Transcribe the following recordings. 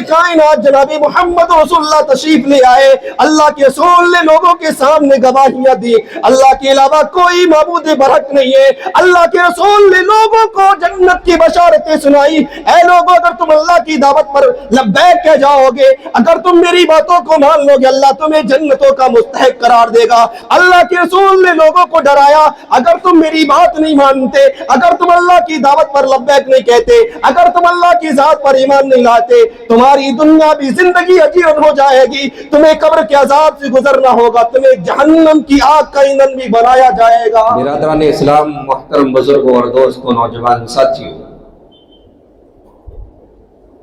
کائنات جناب محمد رسول اللہ تشریف لے آئے، اللہ کے رسول نے لوگوں کے سامنے گواہیاں دی، اللہ کے علاوہ کوئی معبود برحق نہیں ہے۔ اللہ کے رسول نے لوگوں کو جنت کی بشارتیں سنائی، اے لوگوں اگر تم اللہ کی دعوت پر لبیک کہہ جاؤ گے، اگر تم میری باتوں کو مان لو گے، اللہ تمہیں جنتوں کا مستحق قرار دے گا۔ اللہ کے رسول نے لوگوں کو ڈرایا، اگر تم میری بات نہیں مانتے، اگر تم اللہ کی دعوت پر لبیک نہیں کہتے، اگر تم اللہ کی ذات پر ایمان نہیں لاتے، تمہاری دنیا بھی زندگی اجیرن ہو جائے گی، تمہیں قبر کے عذاب سے گزرنا ہوگا، تمہیں جہنم کی آگ کا ایندھن بھی بنایا جائے گا۔ برادران اسلام، محترم بزرگوں اور دوستوں، نوجوان ساتھیوں،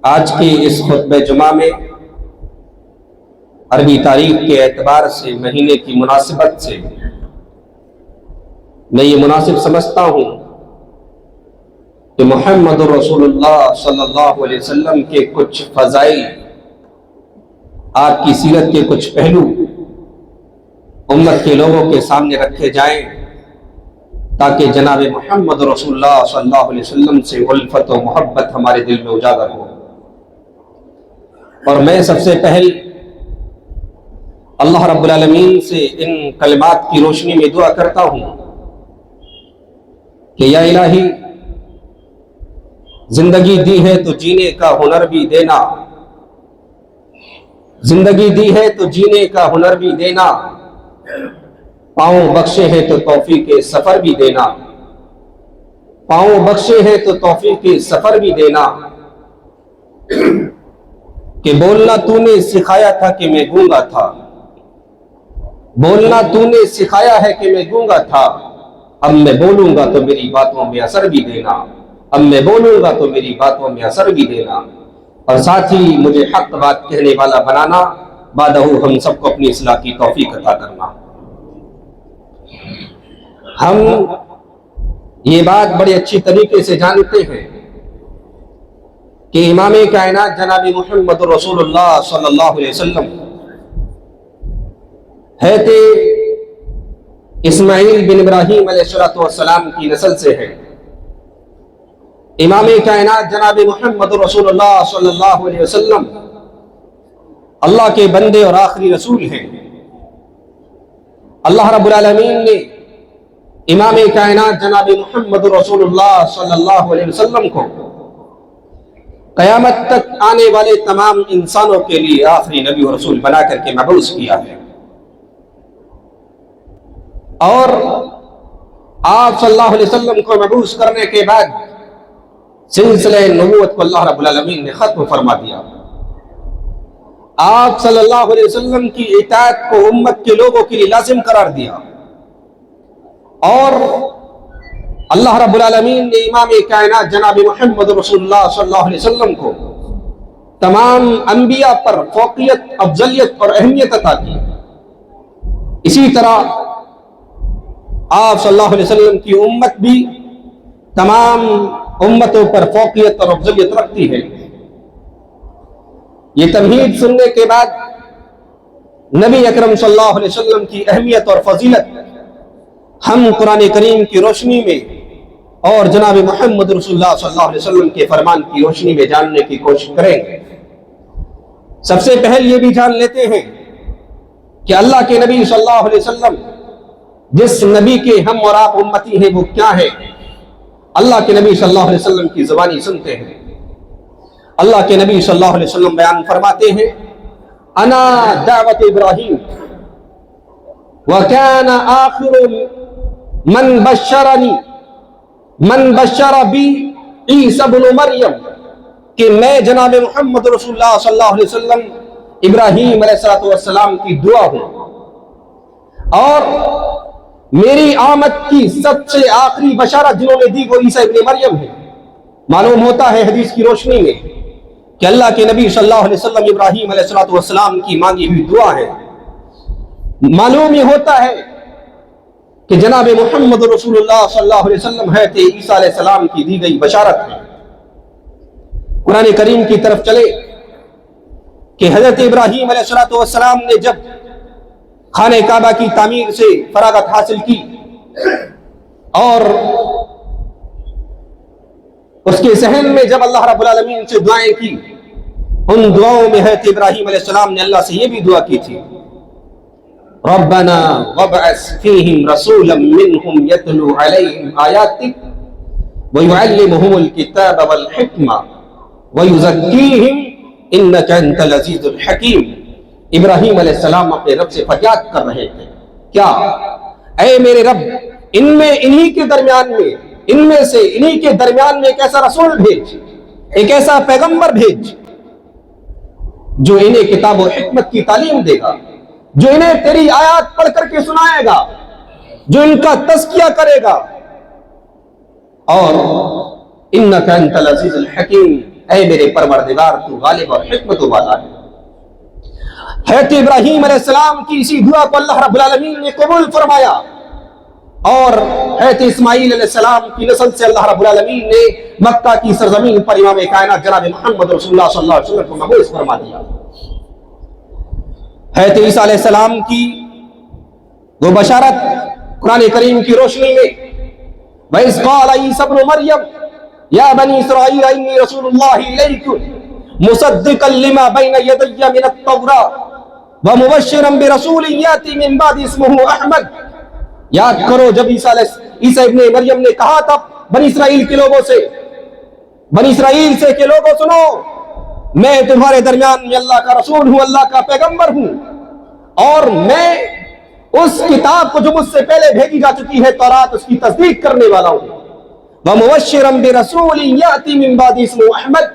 آج کی اس خطبہ جمعہ میں عربی تاریخ کے اعتبار سے مہینے کی مناسبت سے میں یہ مناسب سمجھتا ہوں کہ محمد رسول اللہ صلی اللہ علیہ وسلم کے کچھ فضائل، آپ کی سیرت کے کچھ پہلو امت کے لوگوں کے سامنے رکھے جائیں، تاکہ جناب محمد رسول اللہ صلی اللہ علیہ وسلم سے الفت و محبت ہمارے دل میں اجاگر ہو۔ اور میں سب سے پہل اللہ رب العالمین سے ان کلمات کی روشنی میں دعا کرتا ہوں کہ یا الہی، زندگی دی ہے تو جینے کا ہنر بھی دینا، زندگی دی ہے تو جینے کا ہنر بھی دینا، پاؤں بخشے ہے تو توفیق سفر بھی دینا، پاؤں بخشے ہے تو توفیق سفر بھی دینا، کہ بولنا تو نے سکھایا تھا کہ میں گونگا تھا، بولنا تو نے سکھایا ہے کہ میں گونگا تھا، اب میں بولوں گا تو میری باتوں میں اثر بھی دینا، اب میں بولوں گا تو میری باتوں میں اثر بھی دینا، اور ساتھ ہی مجھے حق بات کہنے والا بنانا، بعدہ ہم سب کو اپنی اصلاح کی توفیق عطا کرنا۔ ہم یہ بات بڑے اچھی طریقے سے جانتے ہیں کہ امام کائنات جناب محمد رسول اللہ صلی اللہ علیہ وسلم حضرت اسماعیل بن ابراہیم علیہ السلام کی نسل سے ہے۔ امام کائنات جناب محمد رسول اللہ صلی اللہ علیہ وسلم اللہ کے بندے اور آخری رسول ہیں۔ اللہ رب العالمین نے امام کائنات جناب محمد رسول اللہ صلی اللہ علیہ وسلم کو قیامت تک آنے والے تمام انسانوں کے لیے آخری نبی و رسول بنا کر کے مبعوث کیا ہے، اور آپ صلی اللہ علیہ وسلم کو مبعوث کرنے کے بعد سلسلہ نبوت کو اللہ رب العالمین نے ختم فرما دیا۔ آپ صلی اللہ علیہ وسلم کی اطاعت کو امت کے لوگوں کے لیے لازم قرار دیا، اور اللہ رب العالمین نے امام کائنات جناب محمد رسول اللہ صلی اللہ علیہ وسلم کو تمام انبیاء پر فوقیت، افضلیت اور اہمیت عطا کی۔ اسی طرح آپ صلی اللہ علیہ وسلم کی امت بھی تمام امتوں پر فوقیت اور افضلیت رکھتی ہے۔ یہ تمہید سننے کے بعد نبی اکرم صلی اللہ علیہ وسلم کی اہمیت اور فضیلت ہم قرآن کریم کی روشنی میں اور جناب محمد رسول اللہ صلی اللہ علیہ وسلم کے فرمان کی روشنی میں جاننے کی کوشش کریں گے۔ سب سے پہل یہ بھی جان لیتے ہیں کہ اللہ کے نبی صلی اللہ علیہ وسلم جس نبی کے ہم اور آپ امتی ہیں وہ کیا ہے۔ اللہ کے نبی صلی اللہ علیہ وسلم کی زبانی سنتے ہیں۔ اللہ کے نبی صلی اللہ علیہ وسلم بیان فرماتے ہیں، انا دعوت ابراہیم وکان آخر من بشر بی عیسی بن مریم، کہ میں جناب محمد رسول اللہ صلی اللہ علیہ وسلم ابراہیم علیہ السلام کی دعا ہوں، اور میری آمد کی سب سے آخری بشارت جنہوں نے دی وہ عیسی ابن مریم ہے۔ معلوم ہوتا ہے حدیث کی روشنی میں کہ اللہ کے نبی صلی اللہ علیہ وسلم ابراہیم علیہ السلام کی مانگی ہوئی دعا ہے۔ معلوم یہ ہوتا ہے کہ جناب محمد رسول اللہ صلی اللہ علیہ وسلم ہے عیسیٰ علیہ السلام کی دی گئی بشارت ہے۔ قرآن کریم کی طرف چلے کہ حضرت ابراہیم علیہ السلام نے جب خانہ کعبہ کی تعمیر سے فراغت حاصل کی اور اس کے ذہن میں جب اللہ رب العالمین سے دعائیں کی ان دعاؤں میں حضرت ابراہیم علیہ السلام نے اللہ سے یہ بھی دعا کی تھی، ربنا وابعث فیہم رسولا منہم یتلو علیہم آیاتک ویعلمہم الکتاب والحکمہ ویزکیہم انک انت العزیز الحکیم۔ ابراہیم علیہ السلام اپنے رب سے فریاد کر رہے تھے، کیا اے میرے رب، ان میں انہی کے درمیان میں، ان میں سے انہی کے درمیان میں ایک ایسا رسول بھیج، ایک ایسا پیغمبر بھیج جو انہیں کتاب و حکمت کی تعلیم دے گا، جو انہیں تیری آیات پڑھ کر کے سنائے گا، جو ان کا تزکیہ کرے گا، اور انک انت العزیز الحکیم، اے میرے پروردگار تو غالب اور حکمت والا ہے۔ حضرت ابراہیم علیہ السلام کی اسی دعا کو اللہ رب العالمین نے قبول فرمایا، اور حضرت اسماعیل علیہ السلام کی نسل سے اللہ رب العالمین نے مکہ کی سرزمین پر امام کائنات جناب محمد رسول اللہ صلی اللہ علیہ وسلم کو مبعوث فرما دیا۔ حضرت عیسیٰ علیہ السلام کی وہ بشارت قرآن کریم کی روشنی میں، وَإِذْ قَالَ عِيسَى ابْنُ مَرْيَمَ يَا بَنِي إِسْرَائِيلَ إِنِّي رَسُولُ اللَّهِ إِلَيْكُمْ مُصَدِّقًا لِمَا بَيْنَ يَدَيَّ مِنَ التَّوْرَاةِ وَمُبَشِّرًا بِرَسُولٍ يَأْتِي مِن بَعْدِي اسْمُهُ أَحْمَدُ۔ یاد کرو جب عیسیٰ ابن مریم نے کہا تھا بنی اسرائیل کے لوگوں سے، بنی اسرائیل سے کہ لوگوں سنو، میں تمہارے درمیان میں اللہ کا رسول ہوں، اللہ کا پیغمبر ہوں، اور میں اس کتاب کو جو مجھ سے پہلے بھیجی جا چکی ہے تورات، اس کی تصدیق کرنے والا ہوں۔ وَمُبَشِّرًا بِرَسُولٍ يَأْتِي مِن بَعْدِي اسْمُهُ أَحْمَدُ،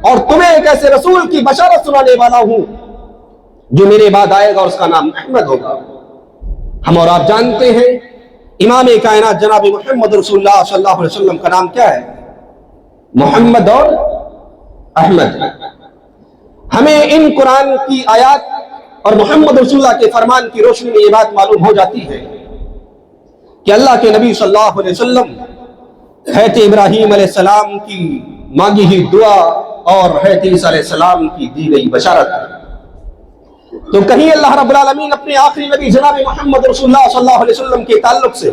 اور تمہیں ایک ایسے رسول کی بشارت سنانے والا ہوں جو میرے بعد آئے گا اور اس کا نام احمد ہوگا۔ ہم اور آپ جانتے ہیں امام کائنات جناب محمد رسول اللہ صلی اللہ علیہ وسلم کا نام کیا ہے؟ محمد اور احمد۔ ہمیں ان قرآن کی آیات اور محمد رسول اللہ کے فرمان کی روشنی میں یہ بات معلوم ہو جاتی ہے کہ اللہ کے نبی صلی اللہ علیہ وسلم حضرت ابراہیم علیہ السلام کی مانگی ہوئی دعا اور حضرت عیسیٰ علیہ السلام کی دی گئی بشارت ہے۔ تو کہیں اللہ رب العالمین اپنے آخری نبی جناب محمد رسول اللہ صلی اللہ علیہ وسلم کے تعلق سے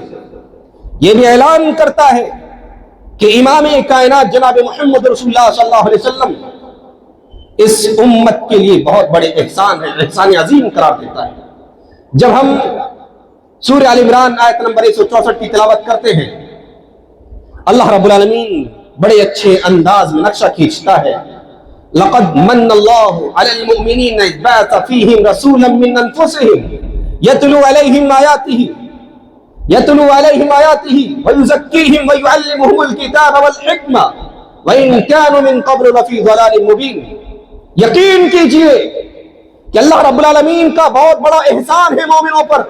یہ بھی اعلان کرتا ہے کہ امام کائنات جناب محمد رسول اللہ صلی اللہ علیہ وسلم اس امت کے لیے بہت بڑے احسان ہے، احسان عظیم قرار دیتا ہے۔ جب ہم سورہ آل عمران آیت نمبر 164 کی تلاوت کرتے ہیں، اللہ رب العالمین بڑے اچھے انداز میں نقشہ کھینچتا ہے، لقد من اللہ علی المؤمنین اذ بعث فیہم رسولا من انفسہم یتلو علیہم آیاتہ ویزکیہم ویعلمہم الکتاب والحکمہ وإن كانوا من قبل لفی ضلال مبین۔ یقین کیجئے کہ اللہ رب العالمین کا بہت بڑا احسان ہے مومنوں پر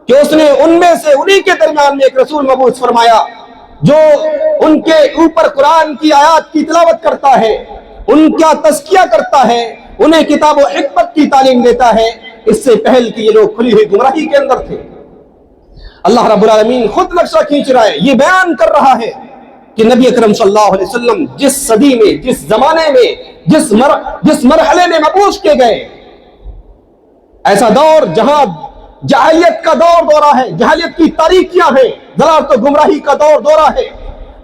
کہ اس نے ان میں سے انہی کے درمیان میں ایک رسول مبعوث فرمایا جو ان کے اوپر قرآن کی آیات کی تلاوت کرتا ہے، ان کا تزکیہ کرتا ہے، انہیں کتاب و حکمت کی تعلیم دیتا ہے۔ اس سے پہل کہ یہ لوگ کھلی ہوئی گمراہی کے اندر تھے۔ اللہ رب العالمین خود نقشہ کھینچ رہا ہے، یہ بیان کر رہا ہے کہ نبی اکرم صلی اللہ علیہ وسلم جس صدی میں، جس زمانے میں، جس مرحلے میں مبعوث کیے گئے، ایسا دور جہاں جاہلیت کا دورہ ہے، جاہلیت کی تاریکیاں ہیں، ضلالت و گمراہی کا دورہ ہے،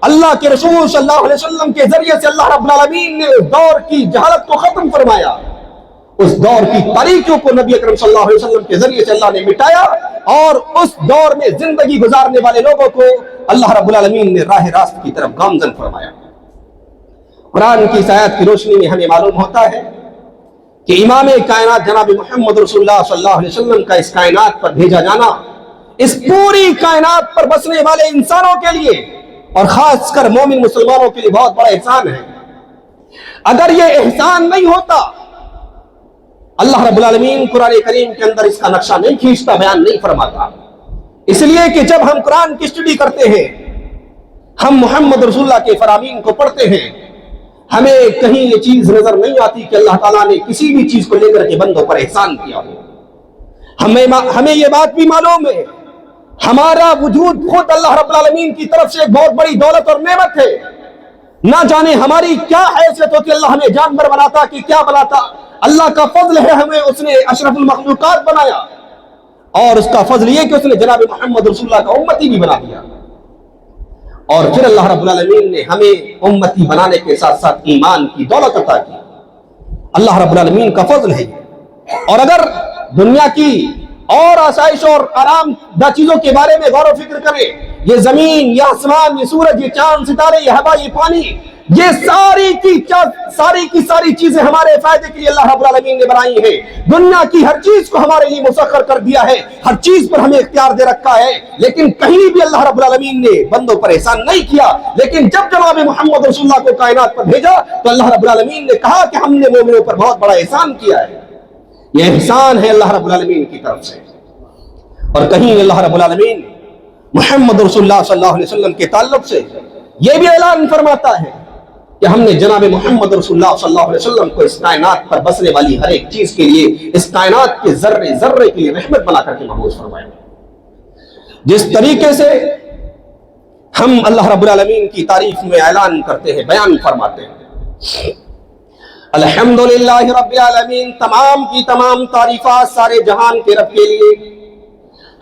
اللہ کے رسول صلی اللہ علیہ وسلم کے ذریعے سے اللہ رب العالمین نے اس دور کی جہالت کو ختم فرمایا، اس دور کی تاریکیوں کو نبی اکرم صلی اللہ علیہ وسلم کے ذریعے سے اللہ نے مٹایا، اور اس دور میں زندگی گزارنے والے لوگوں کو اللہ رب العالمین نے راہ راست کی طرف گامزن فرمایا۔ قرآن کی اس آیات کی روشنی میں ہمیں معلوم ہوتا ہے کہ امام کائنات جناب محمد رسول اللہ صلی اللہ علیہ وسلم کا اس کائنات پر بھیجا جانا اس پوری کائنات پر بسنے والے انسانوں کے لیے اور خاص کر مومن مسلمانوں کے لیے بہت بڑا احسان ہے۔ اگر یہ احسان نہیں ہوتا، اللہ رب العالمین قرآن کریم کے اندر اس کا نقشہ نہیں کھینچتا، بیان نہیں فرماتا۔ اس لیے کہ جب ہم قرآن کی اسٹڈی کرتے ہیں، ہم محمد رسول اللہ کے فرامین کو پڑھتے ہیں، ہمیں کہیں یہ چیز نظر نہیں آتی کہ اللہ تعالیٰ نے کسی بھی چیز کو لے کر کے بندوں پر احسان کیا ہو۔ ہمیں یہ بات بھی معلوم ہے ہمارا وجود خود اللہ رب العالمین کی طرف سے ایک بہت بڑی دولت اور نعمت ہے۔ نہ جانے ہماری کیا حیثیت ہوتی، اللہ ہمیں جانور بناتا کہ کیا بناتا، اللہ کا فضل ہے ہمیں اس نے اشرف المخلوقات بنایا، اور اس کا فضل یہ کہ اس نے جناب محمد رسول اللہ کا امتی بھی بنا دیا، اور پھر اللہ رب العالمین نے ہمیں امتی بنانے کے ساتھ ساتھ ایمان کی دولت عطا کی۔ اللہ رب العالمین کا فضل ہے. اور اگر دنیا کی اور آسائش اور آرام دہ چیزوں کے بارے میں غور و فکر کرے، یہ زمین، یہ آسمان، یہ سورج، یہ چاند، ستارے، یہ ہوا، یہ پانی، یہ ساری کی ساری چیزیں ہمارے فائدے کے لیے اللہ رب العالمین نے بنائی ہے. دنیا کی ہر چیز کو ہمارے لیے مسخر کر دیا ہے، ہر چیز پر ہمیں اختیار دے رکھا ہے، لیکن کہیں بھی اللہ رب العالمین نے بندوں پر احسان نہیں کیا. لیکن جب جناب محمد رسول اللہ کو کائنات پر بھیجا تو اللہ رب العالمین نے کہا کہ ہم نے مومنوں پر بہت بڑا احسان کیا ہے. یہ احسان ہے اللہ رب العالمین کی طرف سے. اور کہیں اللہ رب العالمین محمد رسول اللہ صلی اللہ علیہ وسلم کے تعلق سے یہ بھی اعلان فرماتا ہے کہ ہم نے جناب محمد رسول اللہ صلی اللہ علیہ وسلم کو اس کائنات پر بسنے والی ہر ایک چیز کے لیے، اس کائنات کے ذرے ذرے کے لیے رحمت بنا کر کے مبعوث فرمایا. جس طریقے سے ہم اللہ رب العالمین کی تعریف میں اعلان کرتے ہیں، بیان فرماتے ہیں، الحمدللہ رب العالمین، تمام کی تمام تعریفات سارے جہان کے رب کے لیے.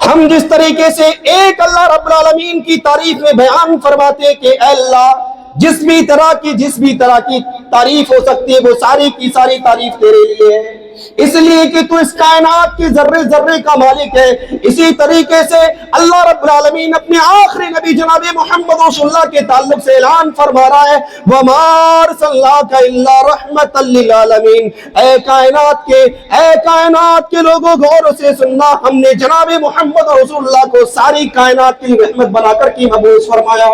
ہم جس طریقے سے ایک اللہ رب العالمین کی تعریف میں بیان فرماتے کہ اے اللہ، جس بھی طرح کی تعریف ہو سکتی ہے وہ ساری کی ساری تعریف تیرے لیے ہے، اس لیے کہ تو اس کائنات کے ذرے ذرے کا مالک ہے. اسی طریقے سے اللہ رب العالمین اپنے آخری نبی جناب محمد رسول اللہ کے تعلق سے اعلان فرما رہا ہے، وَمَا أَرْسَلْنَاكَ إِلَّا رَحْمَةً لِّلْعَالَمِينَ. اے کائنات کے لوگوں، غور سے سننا، ہم نے جناب محمد رسول اللہ کو ساری کائنات کی رحمت بنا کر کے مبعوث فرمایا.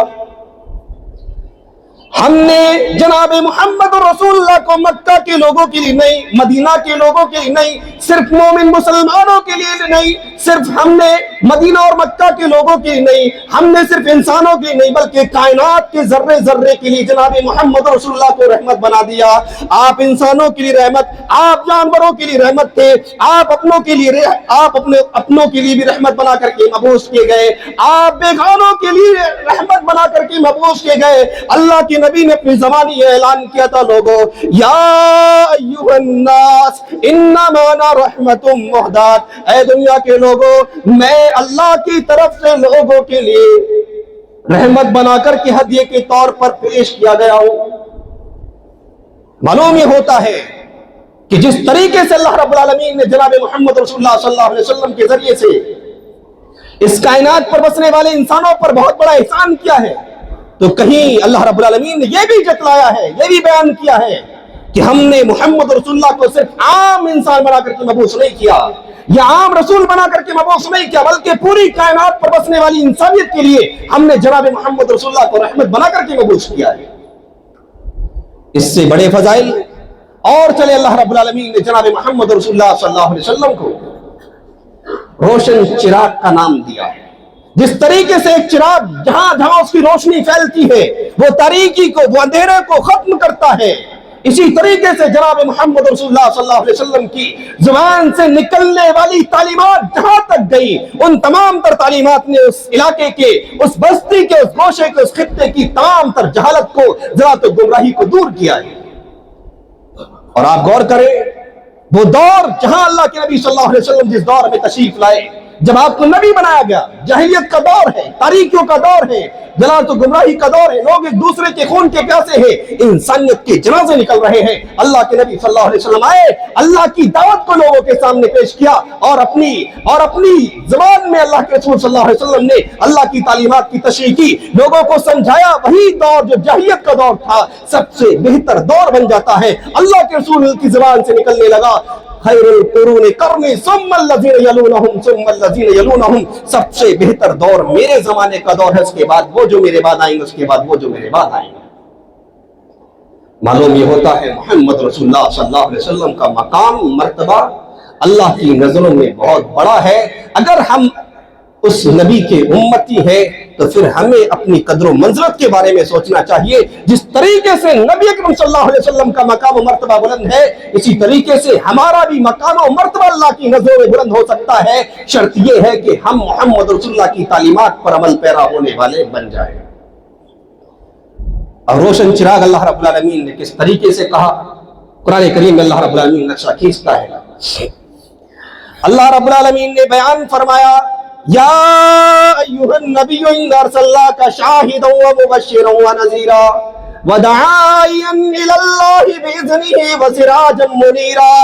ہم نے جناب محمد رسول اللہ کو مکہ کے لوگوں کے لیے نہیں، مدینہ کے لوگوں کے لیے نہیں، صرف مومن مسلمانوں کے لیے نہیں، صرف ہم نے مدینہ اور مکہ کے لوگوں کے لیے نہیں، ہم نے صرف انسانوں کے لیے نہیں، بلکہ کائنات کے ذرے ذرے کے لیے جناب محمد رسول اللہ کو رحمت بنا دیا. آپ انسانوں کے لیے رحمت، آپ جانوروں کے لیے رحمت تھے، آپ اپنوں کے لیے بھی رحمت بنا کر کے مبعوث کیے گئے، آپ بیگانوں کے لیے رحمت بنا کر کے مبعوث کیے گئے. اللہ کے نبی نے اپنی زبانی یہ اعلان کیا تھا، لوگوں، یا ایھا الناس انما انا رحمت مہدات، اے دنیا کے لوگوں، میں اللہ کی طرف سے لوگوں کے لیے رحمت بنا کر کے ہدیے کے طور پر پیش کیا گیا ہوں. معلوم یہ ہوتا ہے کہ جس طریقے سے اللہ رب العالمین نے جناب محمد رسول اللہ صلی اللہ علیہ وسلم کے ذریعے سے اس کائنات پر بسنے والے انسانوں پر بہت بڑا احسان کیا ہے، تو کہیں اللہ رب العالمین نے یہ بھی جتلایا ہے، یہ بھی بیان کیا ہے کہ ہم نے محمد رسول اللہ کو صرف عام انسان بنا کر کے مبعوث نہیں کیا، یا عام رسول بنا کر کے مبعوث نہیں کیا، بلکہ پوری کائنات پر بسنے والی انسانیت کے لیے ہم نے جناب محمد رسول اللہ کو رحمت بنا کر کے مبعوث کیا ہے. اس سے بڑے فضائل اور چلے، اللہ رب العالمین نے جناب محمد رسول اللہ صلی اللہ علیہ وسلم کو روشن چراغ کا نام دیا ہے. جس طریقے سے ایک چراغ جہاں جہاں اس کی روشنی پھیلتی ہے وہ تاریکی کو، وہ اندھیرے کو ختم کرتا ہے، اسی طریقے سے جناب محمد رسول اللہ صلی اللہ علیہ وسلم کی زبان سے نکلنے والی تعلیمات جہاں تک گئی، ان تمام تر تعلیمات نے اس علاقے کے، اس بستی کے، اس گوشے کے، اس خطے کی تمام تر جہالت کو، ذرات و گمراہی کو دور کیا ہے. اور آپ غور کریں، وہ دور جہاں اللہ کے نبی صلی اللہ علیہ وسلم جس دور میں تشریف لائے، جب آپ کو نبی بنایا گیا، جاہلیت کا دور ہے، تاریکیوں کا دور ہے، جلالت و گمراہی کا دور ہے، لوگ ایک دوسرے کے خون کے پیاسے ہیں، انسانیت کے جنازے نکل رہے ہیں. اللہ کے نبی صلی اللہ علیہ وسلم آئے، اللہ کی دعوت کو لوگوں کے سامنے پیش کیا، اور اپنی زبان میں اللہ کے رسول صلی اللہ علیہ وسلم نے اللہ کی تعلیمات کی تشریح کی، لوگوں کو سمجھایا. وہی دور جو جاہلیت کا دور تھا سب سے بہتر دور بن جاتا ہے. اللہ کے رسول کی زبان سے نکلنے لگا، خیر القرون قرنی ثم الذین یلونہم ثم الذین یلونہم، سب سے بہتر دور میرے زمانے کا دور ہے، اس کے بعد وہ جو میرے بعد آئیں گے، اس کے بعد وہ جو میرے بعد آئیں گے. معلوم یہ ہوتا ہے محمد رسول اللہ صلی اللہ علیہ وسلم کا مقام، مرتبہ اللہ کی نظروں میں بہت بڑا ہے. اگر ہم اس نبی کے امتی ہیں تو پھر ہمیں اپنی قدر و منزلت کے بارے میں سوچنا چاہیے. جس طریقے سے نبی اکرم صلی اللہ علیہ وسلم کا مقام و مرتبہ بلند ہے، اسی طریقے سے ہمارا بھی مقام و مرتبہ اللہ کی نظروں میں بلند ہو سکتا ہے. شرط یہ ہے کہ ہم محمد رسول اللہ کی تعلیمات پر عمل پیرا ہونے والے بن جائیں. اور روشن چراغ اللہ رب العالمین نے کس طریقے سے کہا، قرآن کریم میں اللہ رب العالمین نقشہ کھینچتا ہے. اللہ رب العالمین نے بیان فرمایا، یا ایھا النبی انا ارسلناک شاہدا ومبشرا ونذیرا، وداعيا إلى الله بإذنه وسراجا منيرا۔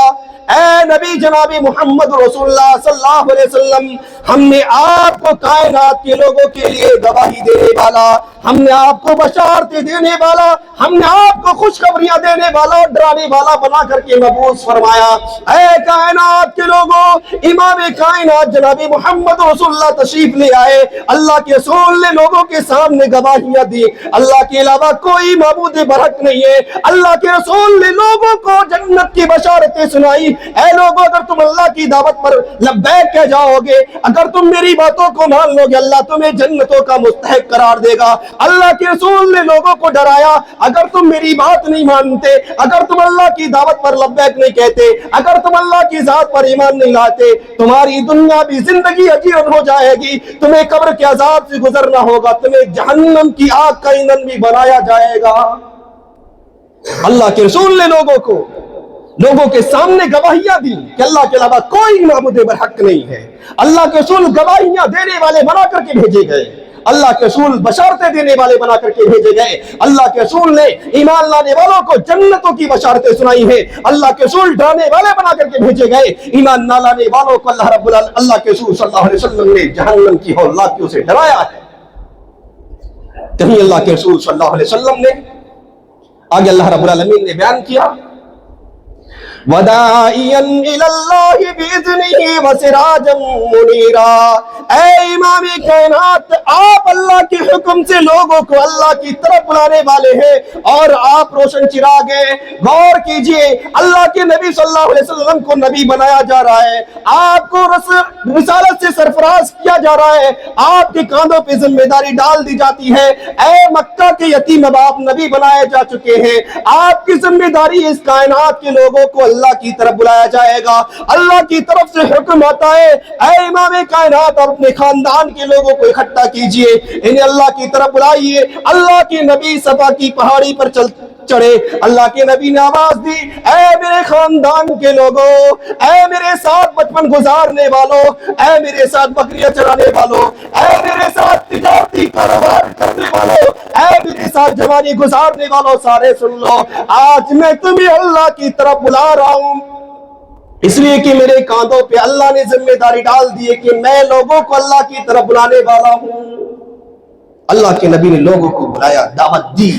اے نبی جناب محمد رسول اللہ صلی اللہ علیہ وسلم، ہم نے آپ کو کائنات کے لوگوں کے لیے گواہی دینے والا، ہم نے آپ کو بشارتیں دینے والا، ہم نے آپ کو خوشخبریاں دینے والا اور ڈرانے والا بنا کر کے مبعوث فرمایا۔ اے کائنات کے لوگوں، امام کائنات جناب محمد رسول اللہ تشریف لے آئے، اللہ کے رسول نے لوگوں کے سامنے گواہیاں دی، اللہ کے علاوہ کوئی معبود برحق نہیں ہے۔ اللہ کے رسول نے لوگوں کو جنت کی بشارتیں سنائی۔ اے لوگوں، اگر تم اللہ کی دعوت پر لبیک کہہ جاؤ گے، اگر تم میری باتوں کو مان لو گے، اللہ تمہیں جنتوں کا مستحق قرار دے گا۔ اللہ کے رسول نے لوگوں کو ڈرایا، اگر تم میری بات نہیں مانتے، اگر تم اللہ کی دعوت پر لبیک نہیں کہتے، اگر تم اللہ کی ذات پر ایمان نہیں لاتے، تمہاری دنیا بھی زندگی اجیرن ہو جائے گی، تمہیں قبر کے عذاب سے گزرنا ہوگا، تمہیں جہنم کی آگ کا ایندھن بھی بنایا جائے گا۔ اللہ کے رسول نے لوگوں کے سامنے گواہیاں دی کہ اللہ کے علاوہ کوئی معبود برحق نہیں ہے۔ اللہ کے رسول گواہیاں دینے والے بنا کر کے بھیجے گئے، اللہ کے رسول بشارتیں دینے والے بنا کر کے بھیجے گئے۔ اللہ کے رسول نے ایمان لانے والوں کو جنتوں کی بشارتیں سنائی ہیں، اللہ کے رسول ڈرانے والے بنا کر کے بھیجے گئے۔ ایمان نہ لانے والوں کو اللہ کے رسول صلی اللہ علیہ وسلم نے جہنم کی ہولناکیوں سے ڈرایا ہے۔ کہیں اللہ کے رسول صلی اللہ علیہ وسلم نے آگے اللہ رب العالمین نے بیان کیا، وَدَاعِيًا إِلَى اللَّهِ بِإِذْنِهِ وَسِرَاجًا مُنِيرًا۔ اے امام کائنات، آپ اللہ کے حکم سے لوگوں کو اللہ کی طرف بلانے والے ہیں اور آپ روشن چراغ ہیں۔ غور کیجئے، اللہ کے نبی صلی اللہ علیہ وسلم کو نبی بنایا جا رہا ہے، آپ کو رسالت سے سرفراز کیا جا رہا ہے، آپ کے کاندھوں پہ ذمہ داری ڈال دی جاتی ہے۔ اے مکہ کے یتیم باپ نبی بنائے جا چکے ہیں، آپ کی ذمہ داری اس کائنات کے لوگوں کو اللہ کی طرف بلایا جائے گا، اللہ کی طرف سے حکم آتا ہے، اے امام کائنات اپنے خاندان کے لوگوں کو اکٹھا کیجئے، انہیں اللہ کی طرف بلائیے۔ اللہ کے نبی صفا کی پہاڑی پر چڑھے، اللہ کے نبی نے آواز دی، اے میرے خاندان کے لوگوں، اے میرے ساتھ بچپن گزارنے والوں، اے میرے ساتھ بکریاں چرانے والوں، اے میرے ساتھ تجارتی کاروبار کرنے والوں، اے میرے ساتھ جوانی گزارنے والوں، سارے سن لو، آج میں تمہیں اللہ کی طرف بلا رہا ہوں، اس لیے کہ میرے کاندھوں پہ اللہ نے ذمہ داری ڈال دی ہے کہ میں لوگوں کو اللہ کی طرف بلانے والا ہوں۔ اللہ کے نبی نے لوگوں کو بلایا، دعوت دی،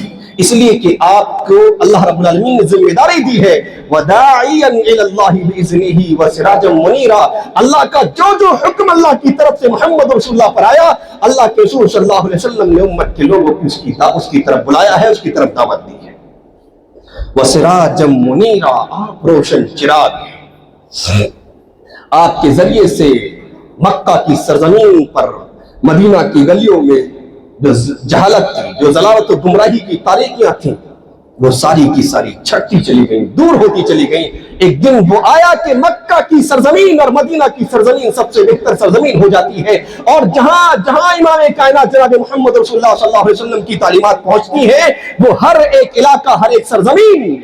اس لیے کہ آپ کو اللہ رب العالمین نے ذمہ داری دی ہے، وَدَاعِيًا إِلَى اللَّهِ بِإِذْنِهِ وَسِرَاجًا مُنِيرًا۔ اللہ کا جو حکم اللہ کی طرف سے محمد رسول اللہ پر آیا، اللہ کے رسول صلی اللہ علیہ وسلم نے امت کے لوگوں کو اس کی طرف بلایا ہے، اس کی طرف دعوت دی ہے۔ وَسِرَاجًا مُنِيرًا، آپ روشن چراغ ہیں، آپ کے ذریعے سے مکہ کی سرزمین پر، مدینہ کی گلیوں میں جو جہالت تھی، جو ضلالت و گمراہی کی تاریکیاں تھیں، وہ ساری کی ساری چھٹتی چلی گئیں، دور ہوتی چلی گئیں۔ ایک دن وہ آیا کہ مکہ کی سرزمین اور مدینہ کی سرزمین سب سے بہتر سرزمین ہو جاتی ہے، اور جہاں جہاں امام کائنات جناب محمد رسول اللہ صلی اللہ علیہ وسلم کی تعلیمات پہنچتی ہیں، وہ ہر ایک علاقہ، ہر ایک سرزمین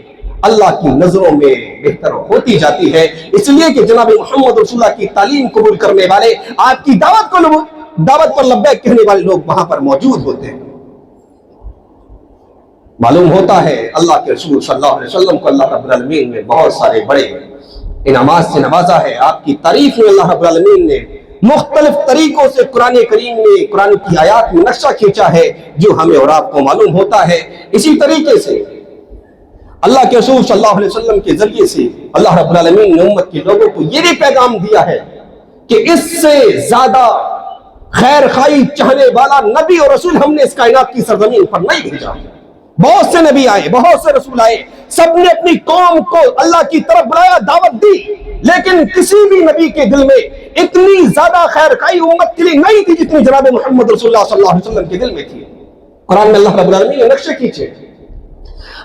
اللہ کی نظروں میں بہتر ہوتی جاتی ہے۔ اس لیے کہ جناب محمد رسول اللہ کی تعلیم قبول کرنے والے، آپ کی دعوت پر لبیک کہنے والے لوگ وہاں پر موجود ہوتے ہیں۔ معلوم ہوتا ہے اللہ کے رسول صلی اللہ علیہ وسلم کو اللہ رب العالمین نے بہت سارے بڑے انعامات سے نوازا ہے۔ آپ کی تعریف میں اللہ رب العالمین نے مختلف طریقوں سے قرآن کریم میں، قرآن کی آیات میں نقشہ کھینچا ہے، جو ہمیں اور آپ کو معلوم ہوتا ہے۔ اسی طریقے سے اللہ کے رسول صلی اللہ علیہ وسلم کے ذریعے سے اللہ رب العالمین نے امت کے لوگوں کو یہ بھی پیغام دیا ہے کہ اس سے زیادہ خیر خائی چاہنے والا نبی اور رسول ہم نے اس کائنات کی سرزمین پر نہیں بھیجا۔ بہت سے نبی آئے، بہت سے رسول آئے، سب نے اپنی قوم کو اللہ کی طرف بلایا، دعوت دی، لیکن کسی بھی نبی کے دل میں اتنی زیادہ خیر خائی امت کے لیے نہیں تھی جتنی جناب محمد رسول اللہ صلی اللہ علیہ وسلم کے دل میں تھی۔ قرآن میں اللہ رب العالمین نے نقشے کھینچے۔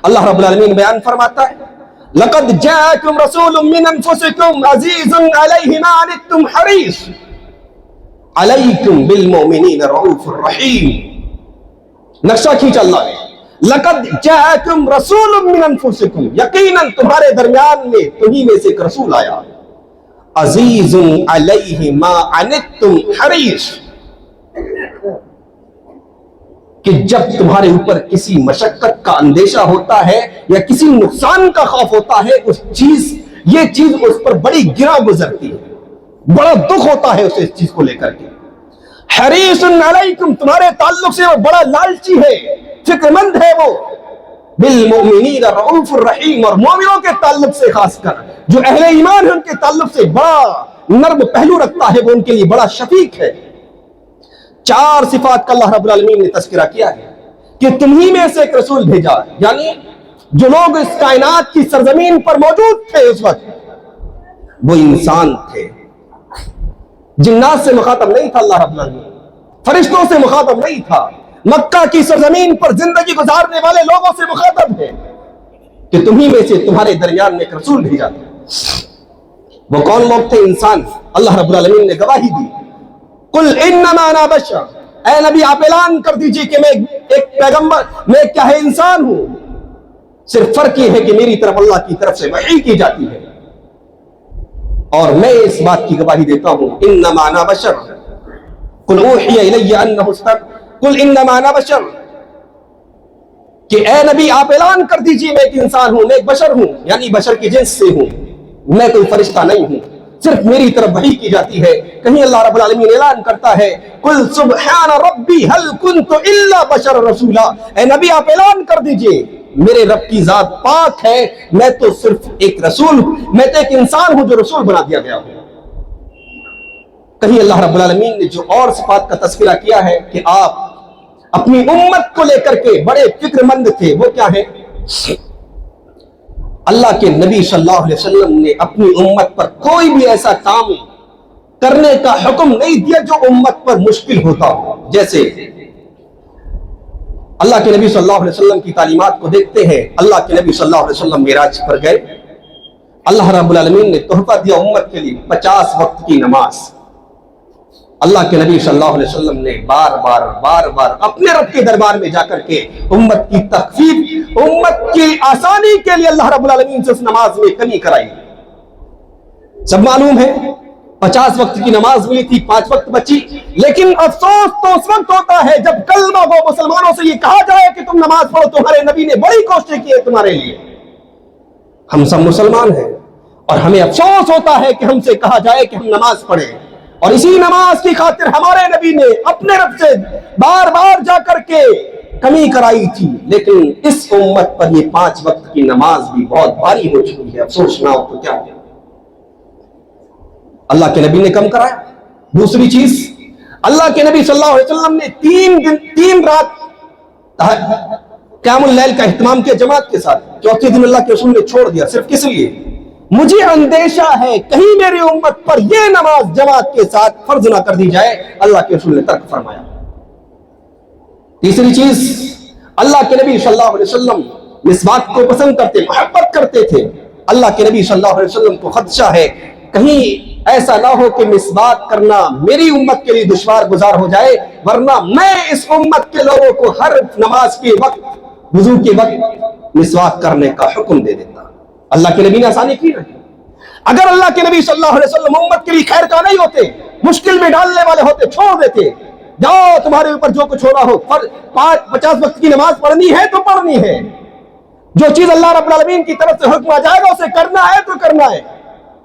اللہ رب العالمین بیان فرماتا ہے، لَقَدْ جَاءَكُمْ رَسُولٌ مِّنْ أَنفُسِكُمْ عَزِيزٌ عَلَيْهِ مَا عَنِتُّمْ حَرِيصٌ عَلَيْكُمْ بِالْمُؤْمِنِينَ رَءُوفٌ رَحِيمٌ۔ نقشہ کھینچا اللہ نے، لَقَدْ جَاءَكُمْ رَسُولٌ مِّنْ أَنفُسِكُمْ، یقیناً تمہارے درمیان میں تمہیں میں سے ایک رسول آیا، عزیز علیہ ما عنتم حریص، کہ جب تمہارے اوپر کسی مشقت کا اندیشہ ہوتا ہے یا کسی نقصان کا خوف ہوتا ہے یہ چیز اس پر بڑی گرا گزرتی ہے، بڑا دکھ ہوتا ہے اسے اس چیز کو لے کر کے۔ حریص علیکم، تمہارے تعلق سے وہ بڑا لالچی ہے، فکر مند ہے وہ، بالمؤمنین رؤوف الرحیم، اور مومنوں کے تعلق سے خاص کر جو اہل ایمان ہیں ان کے تعلق سے بڑا نرم پہلو رکھتا ہے، وہ ان کے لیے بڑا شفیق ہے۔ 4 صفات کا اللہ رب العالمین نے تذکرہ کیا ہے کہ تمہیں میں سے ایک رسول بھیجا، یعنی جو لوگ اس کائنات کی سرزمین پر موجود تھے اس وقت وہ انسان تھے، جنات سے مخاطب نہیں تھا اللہ رب العالمین، فرشتوں سے مخاطب نہیں تھا، مکہ کی سرزمین پر زندگی گزارنے والے لوگوں سے مخاطب ہے کہ تمہیں میں سے تمہارے درمیان میں ایک رسول بھیجا تھا۔ وہ کون لوگ تھے؟ انسان۔ اللہ رب العالمین نے گواہی دی، قل انما انا بشر، اے نبی آپ اعلان کر دیجئے کہ میں ایک پیغمبر، میں کیا ہے انسان ہوں، صرف فرق یہ ہے کہ میری طرف اللہ کی طرف سے وحی کی جاتی ہے اور میں اس بات کی گواہی دیتا ہوں، انما انا بشر قل اوحی الی انہ قل انما انا بشر، کہ اے نبی آپ اعلان کر دیجئے میں ایک انسان ہوں، میں ایک بشر ہوں، یعنی بشر کی جنس سے ہوں، میں کوئی فرشتہ نہیں ہوں، صرف میری طرف وحی کی جاتی ہے۔ کہیں اللہ رب العالمین اعلان کرتا ہے قل سبحان ربی هل كنت الا بشر رسولا، اے نبی آپ اعلان کر دیجئے میرے رب کی ذات پاک ہے، میں تو صرف ایک رسول ہوں، میں تو ایک انسان ہوں جو رسول بنا دیا گیا ہوں۔ کہیں اللہ رب العالمین نے جو اور صفات کا تذکرہ کیا ہے کہ آپ اپنی امت کو لے کر کے بڑے فکر مند تھے، وہ کیا ہے؟ اللہ کے نبی صلی اللہ علیہ وسلم نے اپنی امت پر کوئی بھی ایسا کام کرنے کا حکم نہیں دیا جو امت پر مشکل ہوتا ہو۔ جیسے اللہ کے نبی صلی اللہ علیہ وسلم کی تعلیمات کو دیکھتے ہیں، اللہ کے نبی صلی اللہ علیہ وسلم معراج پر گئے، اللہ رب العالمین نے تحفہ دیا امت کے لیے 50 وقت کی نماز۔ اللہ کے نبی صلی اللہ علیہ وسلم نے بار بار اپنے رب کے دربار میں جا کر کے امت کی تخفیف، امت کی آسانی کے لیے اللہ رب العالمین سے اس نماز میں کمی کرائی۔ سب معلوم ہے 50 وقت کی نماز ملی تھی، 5 وقت بچی، لیکن افسوس تو اس وقت ہوتا ہے جب کلمہ گو مسلمانوں سے یہ کہا جائے کہ تم نماز پڑھو، تمہارے نبی نے بڑی کوششیں کی ہے تمہارے لیے۔ ہم سب مسلمان ہیں اور ہمیں افسوس ہوتا ہے کہ ہم سے کہا جائے کہ ہم نماز پڑھیں، اور اسی نماز کی خاطر ہمارے نبی نے اپنے رب سے بار بار جا کر کے کمی کرائی تھی، لیکن اس امت پر یہ 5 وقت کی نماز بھی بہت بھاری ہو چکی ہے۔ افسوس نہ ہو تو کیا ہو، اللہ کے نبی نے کم کرایا۔ دوسری چیز، اللہ کے نبی صلی اللہ علیہ وسلم نے 3 رات قیام اللیل کا اہتمام کیا جماعت کے ساتھ، چوتھے دن اللہ کے رسول نے چھوڑ دیا، صرف کس لیے؟ مجھے اندیشہ ہے کہیں میری امت پر یہ نماز جماعت کے ساتھ فرض نہ کر دی جائے، اللہ کے رسول نے ترک فرمایا۔ تیسری چیز، اللہ کے نبی صلی اللہ علیہ وسلم اس بات کو پسند کرتے، محبت کرتے تھے، اللہ کے نبی صلی اللہ علیہ وسلم کو خدشہ ہے کہیں ایسا نہ ہو کہ مسواک کرنا میری امت کے لیے دشوار گزار ہو جائے، ورنہ میں اس امت کے لوگوں کو ہر نماز کے وقت، وضو کے وقت مسواک کرنے کا حکم دے دیتا۔ اللہ کے نبی نے آسانی کی نہیں۔ اگر اللہ کے نبی صلی اللہ علیہ وسلم امت کے لیے خیر کا نہیں ہوتے، مشکل میں ڈالنے والے ہوتے، چھوڑ دیتے، جاؤ تمہارے اوپر جو کچھ ہو رہا ہو، 50 وقت کی نماز پڑھنی ہے تو پڑھنی ہے، جو چیز اللہ رب العالمین کی طرف سے حکم آ جائے گا اسے کرنا ہے تو کرنا ہے۔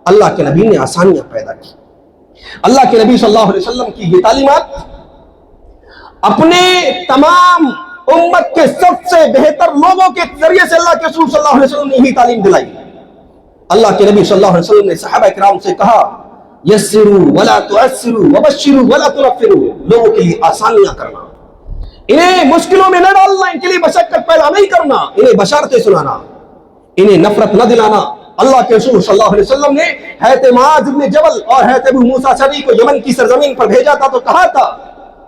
اللہ کے نبی نے آسانیاں پیدا کی۔ اللہ کے نبی صلی اللہ علیہ وسلم کی یہ تعلیمات اپنے تمام امت کے سب سے بہتر لوگوں کے ذریعے سے اللہ کے رسول صلی اللہ علیہ وسلم نے یہی تعلیم دلائی۔ اللہ کے نبی صلی اللہ علیہ وسلم نے صحابہ کرام سے کہا یسروا ولا تعسروا وبشروا ولا تنفروا، لوگوں کے لیے آسانیاں کرنا، انہیں مشکلوں میں نہ ڈالنا، ان کے لیے مشقت پیدا نہیں کرنا، انہیں بشارتیں سنانا، انہیں نفرت نہ دلانا۔ اللہ کے رسول صلی اللہ علیہ وسلم نے حضرت معاذ بن جبل اور حضرت ابو موسیٰ اشعری کو یمن کی سرزمین پر بھیجا تھا تو کہا تھا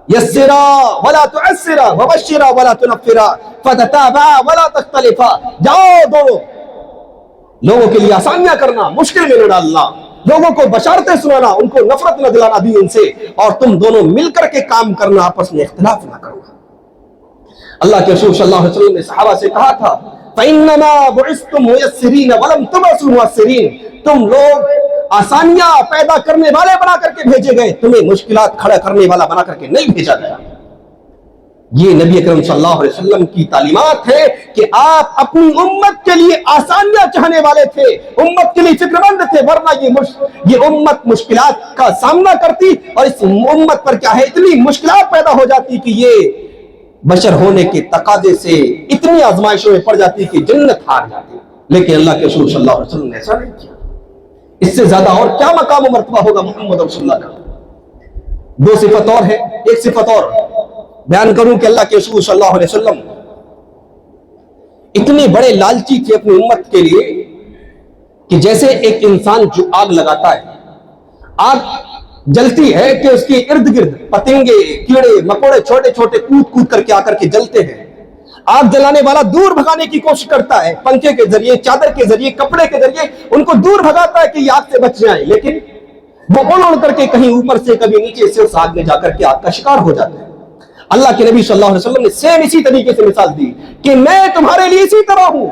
یسرا ولا تعسرا وبشرا ولا تنفرا فتتابعا ولا تختلفا، جاؤ دونوں لوگوں کے لیے آسانیاں کرنا، مشکل میں نہ ڈالنا، لوگوں کو بشارتیں سنانا، ان کو نفرت نہ دلانا دین سے، اور تم دونوں مل کر کے کام کرنا، آپس میں اختلاف نہ کرنا۔ اللہ کے رسول صلی اللہ علیہ وسلم نے صحابہ سے کہا تھا فَإِنَّمَا بُعِثْتُمْ مُيَسِّرِينَ وَلَمْ تُبْعَثُوا مُعَسِّرِينَ، تم لوگ آسانیاں پیدا کرنے والے بنا کر کے بھیجے گئے، تمہیں مشکلات کھڑا کرنے والا بنا کر کے نہیں بھیجا گیا۔ یہ نبی اکرم صلی اللہ علیہ وسلم کی تعلیمات ہے کہ آپ اپنی امت کے لیے آسانیاں چاہنے والے تھے، امت کے لیے فکر مند تھے، ورنہ یہ امت مشکلات کا سامنا کرتی اور اس امت پر کیا ہے اتنی مشکلات پیدا ہو جاتی کہ یہ بشر ہونے کے تقاضے سے اتنی آزمائشوں میں پڑ جاتی کہ جنت ہار جاتی. لیکن اللہ کے رسول صلی اللہ علیہ وسلم نے ایسا نہیں کیا. اس سے زیادہ اور کیا مقام و مرتبہ ہوگا محمد رسول اللہ کا. دو صفت اور ہے، ایک صفت اور بیان کروں کہ اللہ کے رسول صلی اللہ علیہ وسلم اتنے بڑے لالچی تھے اپنی امت کے لیے کہ جیسے ایک انسان جو آگ لگاتا ہے، آگ جلتی ہے کہ اس کے ارد گرد پتنگے، کیڑے مکوڑے چھوٹے چھوٹے کود کود کر کے آ کر کے جلتے ہیں. آگ جلانے والا دور بھگانے کی کوشش کرتا ہے، پنکھے کے ذریعے، چادر کے ذریعے، کپڑے کے ذریعے ان کو دور بھگاتا ہے کہ یہ آگ سے بچ جائیں، لیکن وہ اڑ کر کے کہیں اوپر سے کبھی نیچے سے اس آگ میں جا کر کے آگ کا شکار ہو جاتا ہے. اللہ کے نبی صلی اللہ علیہ وسلم نے سیم اسی طریقے سے مثال دی کہ میں تمہارے لیے اسی طرح ہوں.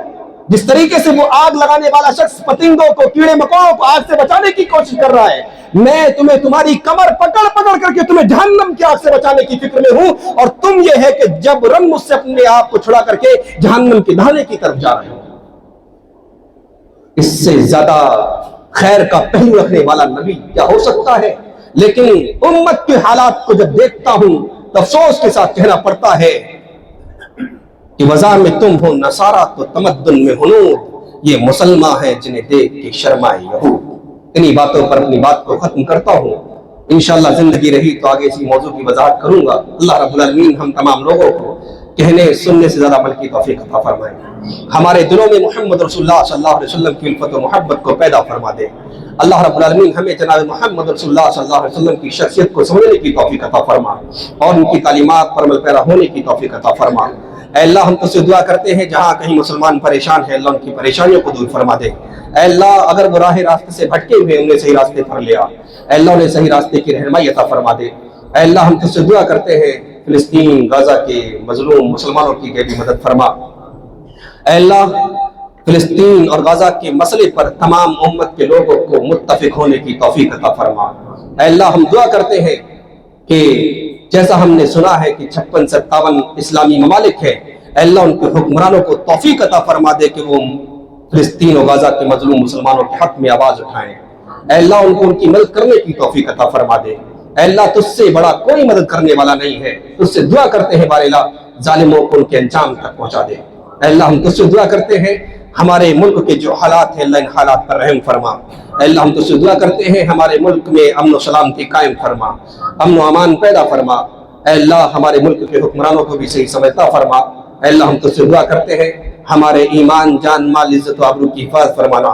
جس طریقے سے وہ آگ لگانے والا شخص پتنگوں کو، کیڑے مکوڑوں کو آگ سے بچانے کی کوشش کر رہا ہے، میں تمہیں تمہاری کمر پکڑ پکڑ کر کے تمہیں جہنم کی آگ سے بچانے کی فکر میں ہوں، اور تم یہ ہے کہ جب رن مجھ سے اپنے آپ کو چھڑا کر کے جہنم کے دہانے کی طرف جا رہے ہو. اس سے زیادہ خیر کا پہلو رکھنے والا نبی کیا ہو سکتا ہے؟ لیکن امت کے حالات کو جب دیکھتا ہوں تو افسوس کے ساتھ کہنا پڑتا ہے کہ وزار میں تم ہو نصارہ تو تمدن میں ہنود، یہ مسلمہ ہیں جنہیں دیکھ کے شرمائے یہود. انہی باتوں پر اپنی بات کو ختم کرتا ہوں. انشاءاللہ زندگی رہی تو آگے اسی موضوع کی وضاحت کروں گا. اللہ رب العالمین ہم تمام لوگوں کو کہنے سننے سے زیادہ عمل کی توفیق عطا فرمائے. ہمارے دلوں میں محمد رسول اللہ صلی اللہ علیہ وسلم کی الفت و محبت کو پیدا فرما دے. اللہ رب العالمین ہمیں جناب محمد رسول اللہ صلی اللہ علیہ وسلم کی شخصیت کو سمجھنے کی توفیق عطا فرما اور ان کی تعلیمات پر عمل پیرا ہونے کی توفیق عطا فرما. اے اللہ ہم تو سے دعا کرتے ہیں جہاں کہیں مسلمان پریشان ہے، اللہ ان کی پریشانیوں کو دور فرما دے. اے اللہ اگر وہ راہ راستے سے بھٹکے ہوئے انہیں صحیح راستے پر لے آ. اے اللہ انہیں صحیح راستے کی رہنمائی عطا فرما دے. اے اللہ ہم تو سے دعا کرتے ہیں فلسطین، غزہ کے مظلوم مسلمانوں کی بھی مدد فرما. اے اللہ فلسطین اور غزہ کے مسئلے پر تمام امت کے لوگوں کو متفق ہونے کی توفیق عطا فرما. اے اللہ ہم دعا کرتے ہیں کہ جیسا ہم نے سنا ہے کہ 56-57 اسلامی ممالک ہیں، اے اللہ ان کے حکمرانوں کو توفیق عطا فرما دے کہ وہ فلسطین اور غزہ کے مظلوم مسلمانوں کے حق میں آواز اٹھائیں. اے اللہ ان کو ان کی مدد کرنے کی توفیق عطا فرما دے. اے اللہ تجھ سے بڑا کوئی مدد کرنے والا نہیں ہے. تجھ سے دعا کرتے ہیں بار الہ ظالموں کو ان کے انجام تک پہنچا دے. اے اللہ ہم تجھ سے دعا کرتے ہیں ہمارے ملک کے جو حالات ہیں اللہ ان حالات پر رحم فرما. اے اللہ ہم تجھ سے دعا کرتے ہیں ہمارے ملک میں امن و سلامتی قائم فرما، امن و امان پیدا فرما. اے اللہ ہمارے ملک کے حکمرانوں کو بھی صحیح سمجھتا فرما. اے اللہ ہم تجھ سے دعا کرتے ہیں ہمارے ایمان، جان، مال، عزت و آبرو کی حفاظت فرمانا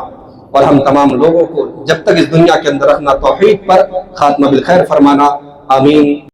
اور ہم تمام لوگوں کو جب تک اس دنیا کے اندر رکھنا توحید پر خاتمہ بالخیر فرمانا. آمین.